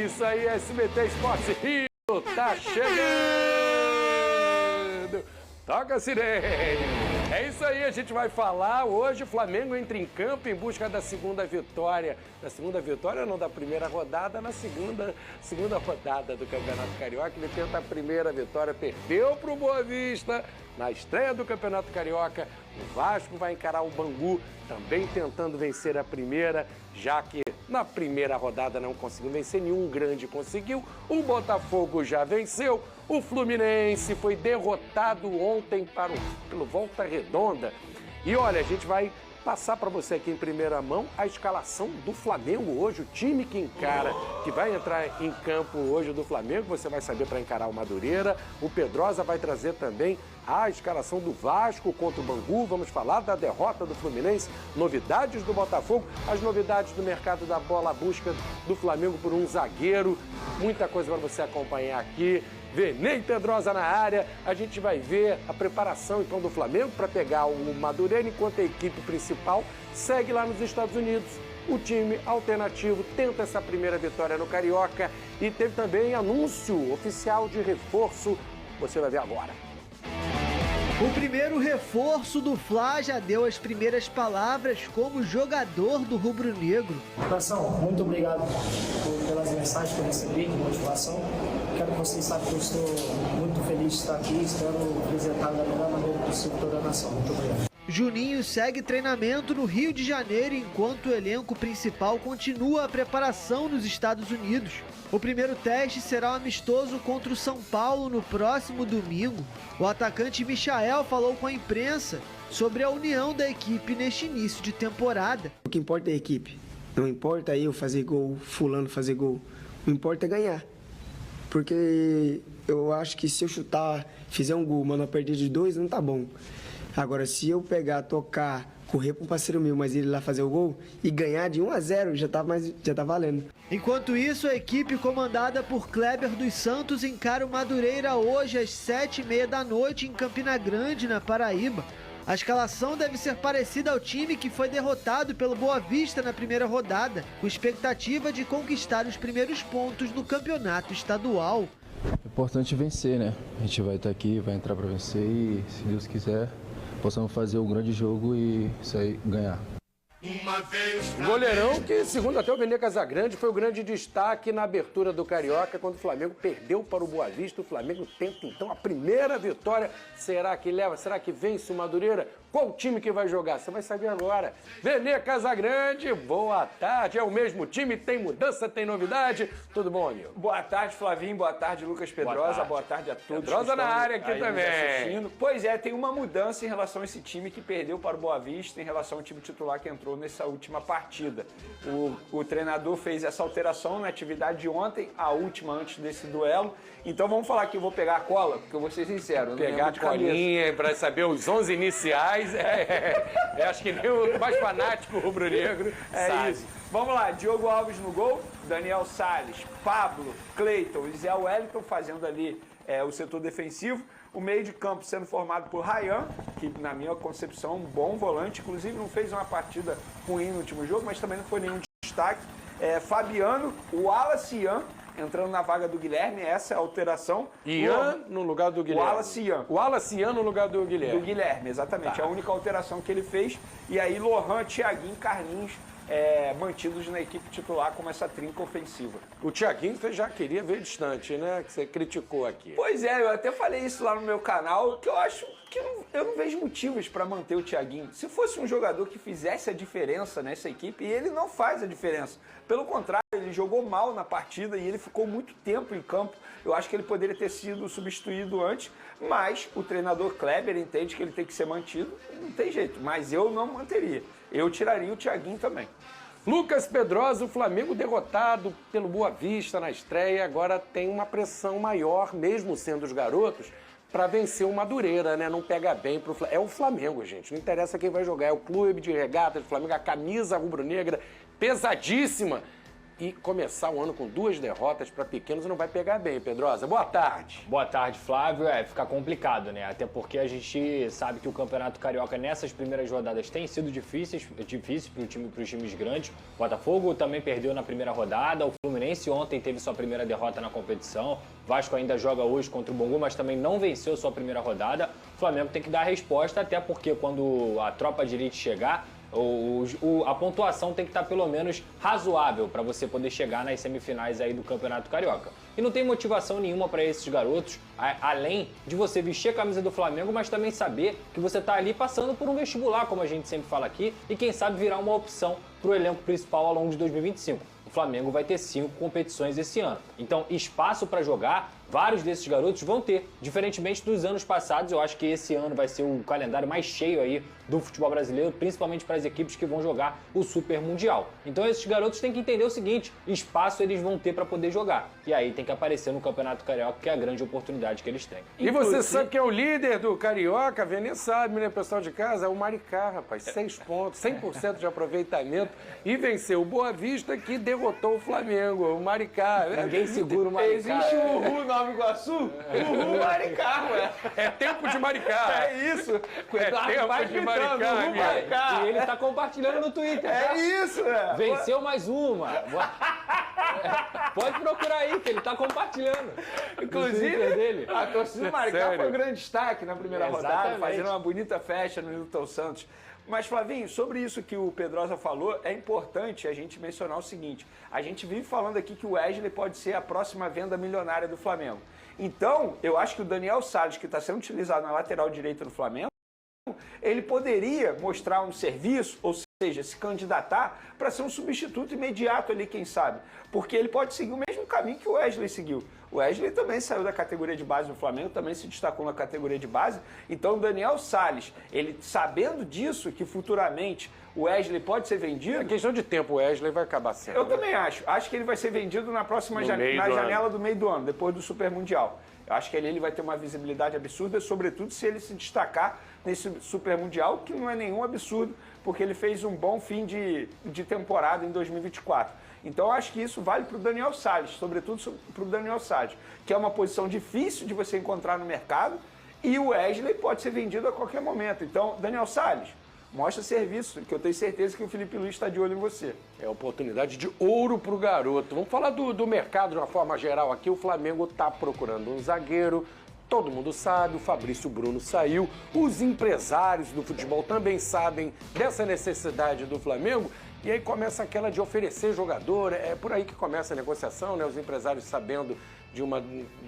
Isso aí, SBT Esporte Rio tá chegando! Toca a sirene! É isso aí, a gente vai falar hoje. O Flamengo entra em campo em busca da segunda vitória. Da segunda vitória, não, da primeira rodada, na segunda rodada do Campeonato Carioca. Ele tenta a primeira vitória, perdeu para o Boa Vista. Na estreia do Campeonato Carioca, o Vasco vai encarar o Bangu, também tentando vencer a primeira, já que na primeira rodada não conseguiu vencer, nenhum grande conseguiu. O Botafogo já venceu, o Fluminense foi derrotado ontem pelo Volta Redonda. E olha, a gente vai passar para você aqui em primeira mão a escalação do Flamengo hoje, o time que encara, que vai entrar em campo hoje do Flamengo, você vai saber para encarar o Madureira. O Pedrosa vai trazer também a escalação do Vasco contra o Bangu, vamos falar da derrota do Fluminense, novidades do Botafogo, as novidades do mercado da bola, a busca do Flamengo por um zagueiro, muita coisa para você acompanhar aqui. Venei Pedrosa na área, a gente vai ver a preparação então do Flamengo para pegar o Madureira, enquanto a equipe principal segue lá nos Estados Unidos. O time alternativo tenta essa primeira vitória no Carioca e teve também anúncio oficial de reforço, você vai ver agora. O primeiro reforço do Fla já deu as primeiras palavras como jogador do rubro-negro. Coração, muito obrigado pelas mensagens que eu recebi, de motivação. Quero que vocês saibam que eu estou muito feliz de estar aqui, espero apresentar da melhor maneira possível toda a nação. Muito obrigado. Juninho segue treinamento no Rio de Janeiro, enquanto o elenco principal continua a preparação nos Estados Unidos. O primeiro teste será um amistoso contra o São Paulo no próximo domingo. O atacante Michael falou com a imprensa sobre a união da equipe neste início de temporada. O que importa é a equipe. Não importa eu fazer gol, fulano fazer gol. O que importa é ganhar. Porque eu acho que se eu chutar, fizer um gol, mas não perder de 2, não tá bom. Agora, se eu pegar, tocar, correr para um parceiro meu, mas ele lá fazer o gol e ganhar de 1-0, já tá valendo. Enquanto isso, a equipe comandada por Kleber dos Santos encara o Madureira hoje às 7h30 da noite em Campina Grande, na Paraíba. A escalação deve ser parecida ao time que foi derrotado pelo Boa Vista na primeira rodada, com expectativa de conquistar os primeiros pontos no campeonato estadual. É importante vencer, né? A gente vai estar aqui, vai entrar para vencer e, se Deus quiser, possamos fazer um grande jogo e sair ganhar. Goleirão que, segundo até o Venê Casagrande, foi o grande destaque na abertura do Carioca, quando o Flamengo perdeu para o Boa Vista. O Flamengo tenta, então, a primeira vitória. Será que leva? Será que vence o Madureira? Qual time que vai jogar? Você vai saber agora. Venê Casagrande, boa tarde. É o mesmo time? Tem mudança? Tem novidade? Tudo bom, amigo? Boa tarde, Flavinho. Boa tarde, Lucas Pedrosa. Boa tarde a todos. Pedrosa na área aqui também. Pois é, tem uma mudança em relação a esse time que perdeu para o Boa Vista, em relação ao time titular que entrou nessa última partida. O treinador fez essa alteração na atividade de ontem, a última antes desse duelo. Então vamos falar que eu vou pegar a cola, porque eu vou ser sincero. Pegar a colinha para saber os 11 iniciais. Acho que nem o mais fanático rubro-negro sabe. Isso. Vamos lá, Diogo Alves no gol, Daniel Salles, Pablo, Cleiton e Zé Wellington fazendo ali o setor defensivo. O meio de campo sendo formado por Ryan, que na minha concepção é um bom volante, inclusive não fez uma partida ruim no último jogo, mas também não foi nenhum destaque. Fabiano, o Wallace Ian, entrando na vaga do Guilherme, essa é a alteração. Ian no lugar do Guilherme. Wallace Ian. Wallace Ian no lugar do Guilherme. Do Guilherme, exatamente. Tá. A única alteração que ele fez. E aí Lohan, Thiaguinho, Carlinhos, mantidos na equipe titular como essa trinca ofensiva. O Thiaguinho você já queria ver distante, né? Que você criticou aqui. Pois é, eu até falei isso lá no meu canal, que eu acho que eu não vejo motivos para manter o Thiaguinho. Se fosse um jogador que fizesse a diferença nessa equipe, e ele não faz a diferença. Pelo contrário, ele jogou mal na partida e ele ficou muito tempo em campo. Eu acho que ele poderia ter sido substituído antes, mas o treinador Kleber entende que ele tem que ser mantido. Não tem jeito, mas eu não manteria. Eu tiraria o Thiaguinho também. Lucas Pedrosa, o Flamengo derrotado pelo Boa Vista na estreia, agora tem uma pressão maior, mesmo sendo os garotos, para vencer o Madureira, né? Não pega bem pro Flamengo. É o Flamengo, gente. Não interessa quem vai jogar. É o clube de regatas do Flamengo, a camisa rubro-negra pesadíssima. e começar o ano com 2 derrotas para pequenos não vai pegar bem, Pedrosa. Boa tarde. Boa tarde, Flávio. Fica complicado, né? Até porque a gente sabe que o Campeonato Carioca nessas primeiras rodadas tem sido difícil para os times grandes. O Botafogo também perdeu na primeira rodada, o Fluminense ontem teve sua primeira derrota na competição, o Vasco ainda joga hoje contra o Bangu, mas também não venceu sua primeira rodada. O Flamengo tem que dar a resposta, até porque quando a tropa de elite chegar, a pontuação tem que estar pelo menos razoável para você poder chegar nas semifinais aí do Campeonato Carioca. E não tem motivação nenhuma para esses garotos, além de você vestir a camisa do Flamengo, mas também saber que você está ali passando por um vestibular, como a gente sempre fala aqui, e quem sabe virar uma opção para o elenco principal ao longo de 2025. O Flamengo vai ter 5 competições esse ano. Então, espaço para jogar, vários desses garotos vão ter. Diferentemente dos anos passados, eu acho que esse ano vai ser o calendário mais cheio aí do futebol brasileiro, principalmente para as equipes que vão jogar o Super Mundial. Então, esses garotos têm que entender o seguinte, espaço eles vão ter para poder jogar. E aí tem que aparecer no Campeonato Carioca, que é a grande oportunidade que eles têm. E você sabe que é o líder do Carioca, Vênia sabe, né, pessoal de casa? É o Maricá, rapaz. 6 pontos, 100% de aproveitamento e venceu o Boa Vista, que derrotou o Flamengo. O Maricá. Ninguém segura o Maricá. Existe o Uhu Nova Iguaçu? Uhu Maricá, ué. É tempo de Maricá. É isso. É tempo de Maricá, Uhu Maricá. E ele tá compartilhando no Twitter, É tá? isso, né? Venceu mais uma. Pode procurar aí, que ele tá compartilhando. Inclusive, No Twitter dele. a torcida do Maricá Sério? foi um grande destaque na primeira rodada, Exatamente. fazendo uma bonita festa no Newton Santos. Mas, Flavinho, sobre isso que o Pedrosa falou, é importante a gente mencionar o seguinte. A gente vive falando aqui que o Wesley pode ser a próxima venda milionária do Flamengo. Então, eu acho que o Daniel Salles, que está sendo utilizado na lateral direita do Flamengo, ele poderia mostrar um serviço, ou seja, se candidatar para ser um substituto imediato ali, quem sabe. Porque ele pode seguir o mesmo caminho que o Wesley seguiu. O Wesley também saiu da categoria de base do Flamengo, também se destacou na categoria de base. Então, o Daniel Salles, ele sabendo disso, que futuramente o Wesley pode ser vendido... É questão de tempo, o Wesley vai acabar sendo. Eu também acho. Acho que ele vai ser vendido na próxima janela do meio do ano, depois do Super Mundial. Eu acho que ele vai ter uma visibilidade absurda, sobretudo se ele se destacar nesse Super Mundial, que não é nenhum absurdo, porque ele fez um bom fim de temporada em 2024. Então, eu acho que isso vale para o Daniel Salles, sobretudo para o Daniel Salles, que é uma posição difícil de você encontrar no mercado, e o Wesley pode ser vendido a qualquer momento. Então, Daniel Salles, mostra serviço, que eu tenho certeza que o Felipe Luiz está de olho em você. É oportunidade de ouro para o garoto. Vamos falar do mercado de uma forma geral aqui. O Flamengo está procurando um zagueiro. Todo mundo sabe, o Fabrício Bruno saiu. Os empresários do futebol também sabem dessa necessidade do Flamengo. E aí começa aquela de oferecer jogador. É por aí que começa a negociação, né? Os empresários sabendo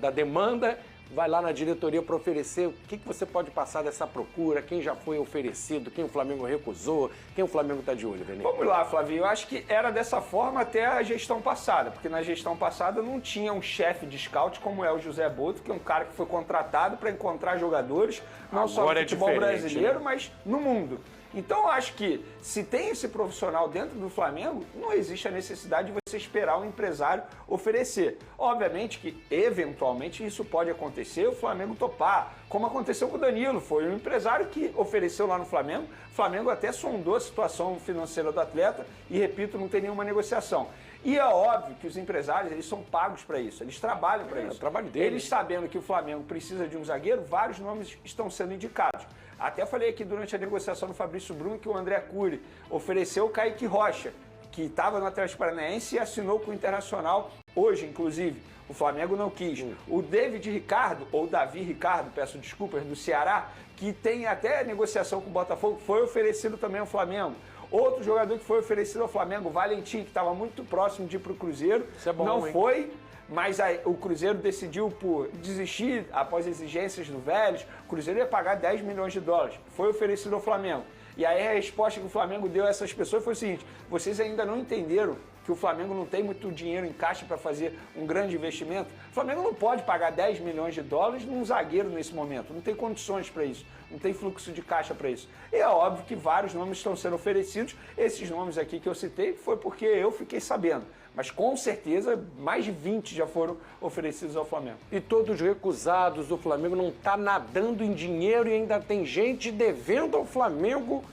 da demanda, vai lá na diretoria para oferecer o que você pode passar dessa procura, quem já foi oferecido, quem o Flamengo recusou, quem o Flamengo está de olho, Vene. Vamos lá, Flavinho. Eu acho que era dessa forma até a gestão passada, porque na gestão passada não tinha um chefe de scout como é o José Boto, que é um cara que foi contratado para encontrar jogadores, não só no futebol brasileiro, né? mas no mundo. Então, eu acho que se tem esse profissional dentro do Flamengo, não existe a necessidade de você esperar um empresário oferecer. Obviamente que, eventualmente, isso pode acontecer, o Flamengo topar, como aconteceu com o Danilo. Foi um empresário que ofereceu lá no Flamengo. O Flamengo até sondou a situação financeira do atleta e, repito, não tem nenhuma negociação. E é óbvio que os empresários, eles são pagos para isso, eles trabalham para isso. É o trabalho deles. Eles sabendo que o Flamengo precisa de um zagueiro, vários nomes estão sendo indicados. Até falei aqui durante a negociação do Fabrício Bruno que o André Cury ofereceu o Kaique Rocha, que estava no Atlético Paranaense e assinou com o Internacional hoje, inclusive. O Flamengo não quis. O David Ricardo, ou Davi Ricardo, peço desculpas, do Ceará, que tem até negociação com o Botafogo, foi oferecido também ao Flamengo. Outro jogador que foi oferecido ao Flamengo, o Valentim, que estava muito próximo de ir para o Cruzeiro, Isso é bom, não hein? foi. Mas aí, o Cruzeiro decidiu por desistir após exigências do Vélez. O Cruzeiro ia pagar 10 milhões de dólares. Foi oferecido ao Flamengo. E aí a resposta que o Flamengo deu a essas pessoas foi o seguinte: vocês ainda não entenderam que o Flamengo não tem muito dinheiro em caixa para fazer um grande investimento? O Flamengo não pode pagar 10 milhões de dólares num zagueiro nesse momento. Não tem condições para isso. Não tem fluxo de caixa para isso. E é óbvio que vários nomes estão sendo oferecidos. Esses nomes aqui que eu citei foi porque eu fiquei sabendo. Mas com certeza mais de 20 já foram oferecidos ao Flamengo. E todos recusados, o Flamengo não está nadando em dinheiro e ainda tem gente devendo ao Flamengo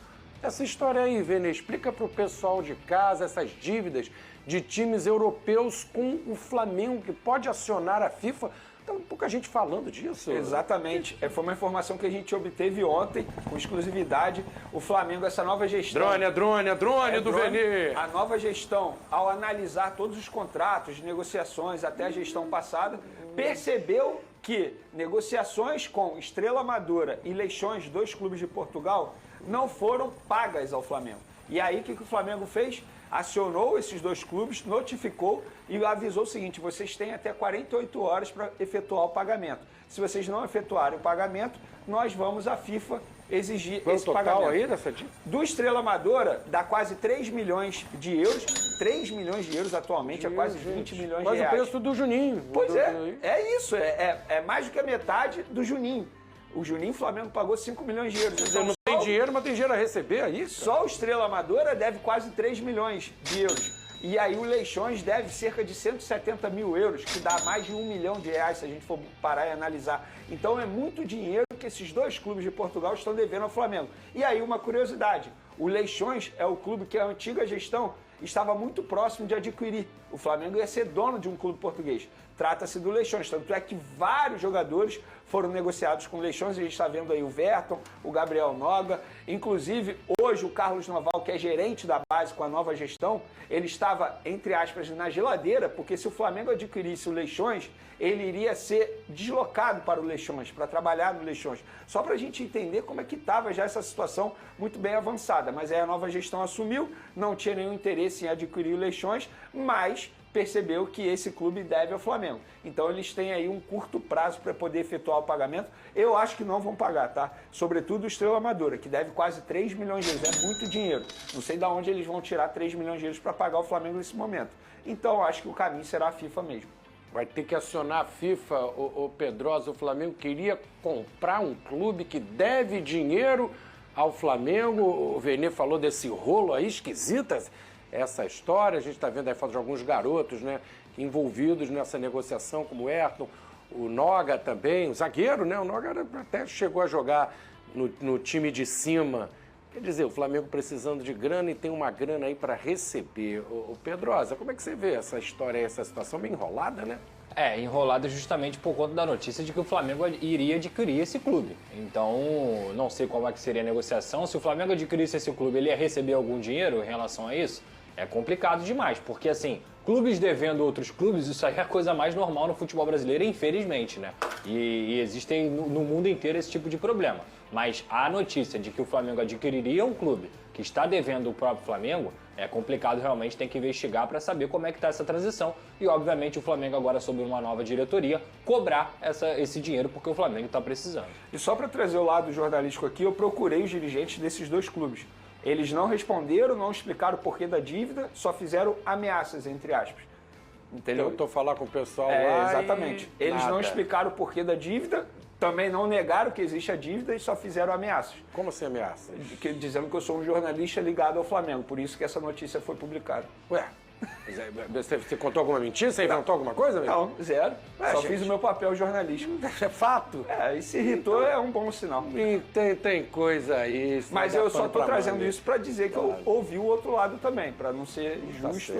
Essa história aí, Vene, explica para o pessoal de casa essas dívidas de times europeus com o Flamengo, que pode acionar a FIFA. Tá pouca gente falando disso. Exatamente. Foi uma informação que a gente obteve ontem, com exclusividade. O Flamengo, essa nova gestão... Drone do Vene. A nova gestão, ao analisar todos os contratos, negociações, até a gestão passada, percebeu que negociações com Estrela Amadora e Leixões, 2 clubes de Portugal, não foram pagas ao Flamengo. E aí, o que o Flamengo fez? Acionou esses 2 clubes, notificou e avisou o seguinte: vocês têm até 48 horas para efetuar o pagamento. Se vocês não efetuarem o pagamento, nós vamos à FIFA exigir esse pagamento. Aí dessa dívida? Do Estrela Amadora, dá quase 3 milhões de euros. 3 milhões de euros atualmente é quase 20 milhões de reais. Quase o preço do Juninho. Pois é isso. É mais do que a metade do Juninho. O Juninho, o Flamengo pagou 5 milhões de euros. Então, não tem dinheiro, mas tem dinheiro a receber, é isso? Só o Estrela Amadora deve quase 3 milhões de euros. E aí o Leixões deve cerca de 170 mil euros, que dá mais de 1 milhão de reais se a gente for parar e analisar. Então é muito dinheiro que esses 2 clubes de Portugal estão devendo ao Flamengo. E aí uma curiosidade, o Leixões é o clube que a antiga gestão estava muito próximo de adquirir. O Flamengo ia ser dono de um clube português. Trata-se do Leixões, tanto é que vários jogadores foram negociados com o Leixões. A gente está vendo aí o Verton, o Gabriel Noga, inclusive hoje o Carlos Noval, que é gerente da base com a nova gestão, ele estava, entre aspas, na geladeira, porque se o Flamengo adquirisse o Leixões, ele iria ser deslocado para o Leixões, para trabalhar no Leixões. Só para a gente entender como é que estava já essa situação muito bem avançada. Mas aí a nova gestão assumiu, não tinha nenhum interesse em adquirir o Leixões, mas percebeu que esse clube deve ao Flamengo. Então eles têm aí um curto prazo para poder efetuar o pagamento. Eu acho que não vão pagar, tá? Sobretudo o Estrela Amadora, que deve quase 3 milhões de euros. É muito dinheiro. Não sei de onde eles vão tirar 3 milhões de euros para pagar o Flamengo nesse momento. Então eu acho que o caminho será a FIFA mesmo. Vai ter que acionar a FIFA, o Pedrosa. O Flamengo queria comprar um clube que deve dinheiro ao Flamengo. O Vene falou desse rolo aí, esquisita essa história. A gente está vendo aí foto de alguns garotos, né, envolvidos nessa negociação, como o Ayrton, o Noga também, o zagueiro, né? O Noga até chegou a jogar no time de cima. Quer dizer, o Flamengo precisando de grana e tem uma grana aí para receber. O Pedrosa, como é que você vê essa história, essa situação bem enrolada, né? Enrolada justamente por conta da notícia de que o Flamengo iria adquirir esse clube. Então, não sei como é que seria a negociação. Se o Flamengo adquirisse esse clube, ele ia receber algum dinheiro em relação a isso? É complicado demais, porque assim, clubes devendo outros clubes, isso aí é a coisa mais normal no futebol brasileiro, infelizmente, né? E existem no mundo inteiro esse tipo de problema. Mas a notícia de que o Flamengo adquiriria um clube que está devendo o próprio Flamengo, é complicado realmente, tem que investigar para saber como é que está essa transição. E obviamente o Flamengo agora, sob uma nova diretoria, cobrar esse dinheiro porque o Flamengo está precisando. E só para trazer o lado jornalístico aqui, eu procurei os dirigentes desses 2 clubes. Eles não responderam, não explicaram o porquê da dívida, só fizeram ameaças, entre aspas. Entendeu? Eu tô falando com o pessoal lá. Exatamente. Eles não explicaram o porquê da dívida, também não negaram que existe a dívida e só fizeram ameaças. Como assim ameaças? Dizendo que eu sou um jornalista ligado ao Flamengo, por isso que essa notícia foi publicada. Ué, você contou alguma mentira? Você inventou alguma coisa? Não, zero. Só fiz o meu papel jornalístico. É fato. E se irritou é um bom sinal. Tem coisa aí. Mas eu só estou trazendo isso para dizer que eu ouvi o outro lado também, para não ser injusto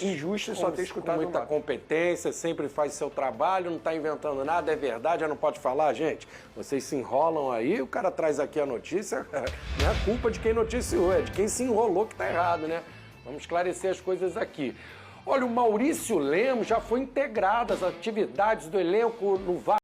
injusto só ter escutado muita competência, sempre faz seu trabalho, não está inventando nada, é verdade, já não pode falar, gente. Vocês se enrolam aí, o cara traz aqui a notícia, não é culpa de quem noticiou, é de quem se enrolou que está errado, né? Vamos esclarecer as coisas aqui. Olha, o Maurício Lemos já foi integrado às atividades do elenco no VAR.